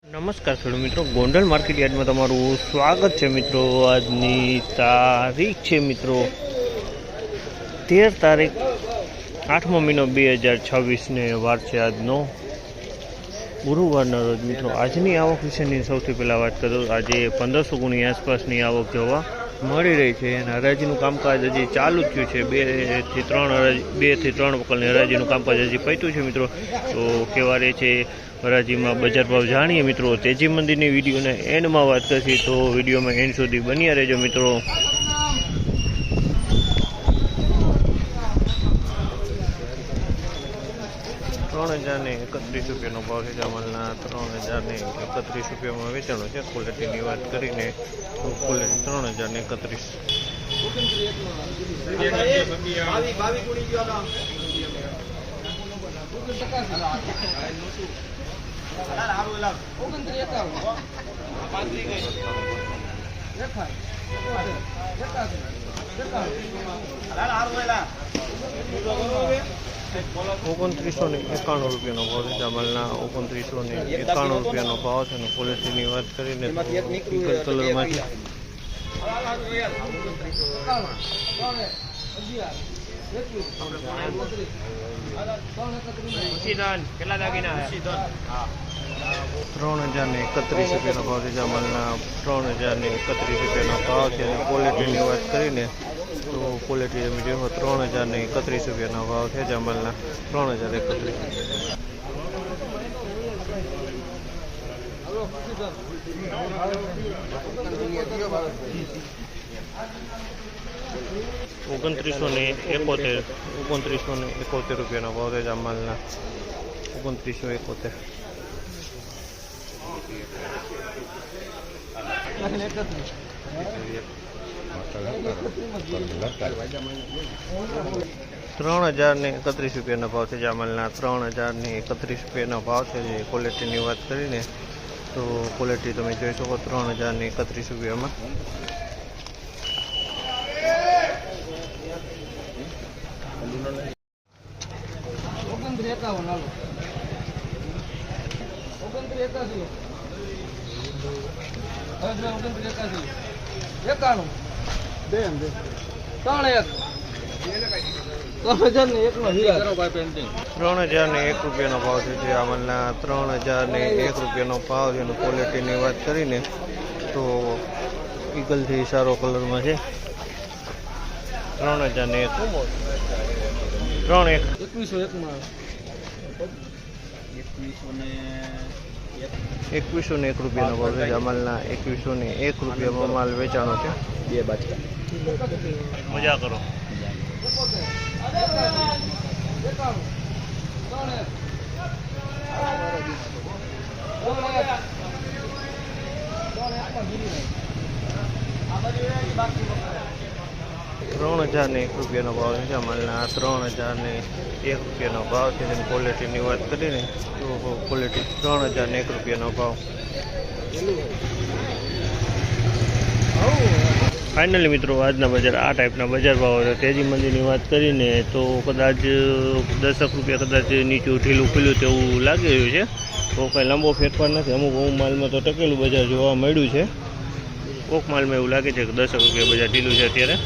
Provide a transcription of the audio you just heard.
નમસ્કાર ખેડૂત મિત્રો, ગોંડલ માર્કેટ યાર્ડમાં તમારું સ્વાગત છે મિત્રો। આજની તારીખ છે મિત્રો 13 તારીખ 8મો મહિનો 2026 ને વાર છે આજનો ગુરુવારના રોજ મિત્રો। આજની આવક વિશેની સૌથી પહેલાં વાત કરું, આજે 1500 ગુણી આસપાસની આવક જોવા મળી રહી છે અને હરાજીનું કામકાજ હજી ચાલુ જ થયું છે। 2 થી 3 વકલની હરાજીનું કામકાજ હજી પત્યું છે મિત્રો। તો કેવા રહે છે હરાજીમાં બજાર ભાવ જાણીએ મિત્રો। તેજી મંદિરની વિડીયોને એન્ડમાં વાત કરશી, તો વિડીયોમાં એન્ડ સુધી બન્યા રહેજો મિત્રો। 3031 રૂપિયાનો ભાવ છે। જામલના 3031 રૂપિયામાં વેચાણો છે। ક્વોલિટીની વાત કરીને તો ક્વોલિટી 3031। ₹2991 રૂપિયાનો ભાવ છે। જામલના 2991 રૂપિયાનો ભાવ છે અને ક્વોલિટીની વાત કરીને કલરમાં છે। કેટલા દાગીના 3031 રૂપિયાનો ભાવ છે। જામલના 3031 રૂપિયાનો ભાવ છે અને ક્વોલિટીની વાત કરીને તો ક્વોલિટી તમે જોવો 3031 રૂપિયાનો ભાવ છે। જામલના 3031। ₹2971 રૂપિયાનો ભાવ છે। જામલના 2971। ₹3031 રૂપિયાનો ભાવ છે। જામલના 3031 રૂપિયાનો ભાવ છે। જે ક્વોલિટીની વાત કરીને તો ક્વોલિટી તમે જોઈ શકો 3031 રૂપિયામાં। ₹3001 રૂપિયાનો ભાવ છે। જે અમલના 3001 રૂપિયાનો ભાવ છે અને ક્વોલિટીની વાત કરીને તો ઈગલથી સારો કલરમાં છે। 2101 રૂપિયાનો ભાવ છે। અમલના 2101 રૂપિયામાં માલ વેચાણો છે। બે બાજકા મજા કરો। ₹3001 રૂપિયાનો ભાવ છે। અમલના 3001 રૂપિયાનો ભાવ છે। તેની ક્વોલિટીની વાત કરીને તો ક્વોલિટી 3001 રૂપિયાનો ભાવ। ફાઇનલી મિત્રો આજના બજાર આ ટાઈપના બજાર ભાવ હતા। તેજી મંદીની વાત કરીને તો કદાચ 10 રૂપિયા કદાચ નીચું ઢીલું ખુલ્યું તેવું લાગી રહ્યું છે। તો કંઈ લાંબો ફેરફાર નથી। અમુક માલમાં તો ટકેલું બજાર જોવા મળ્યું છે। કોક માલમાં એવું લાગે છે કે 10 રૂપિયા બજાર ઢીલું છે અત્યારે।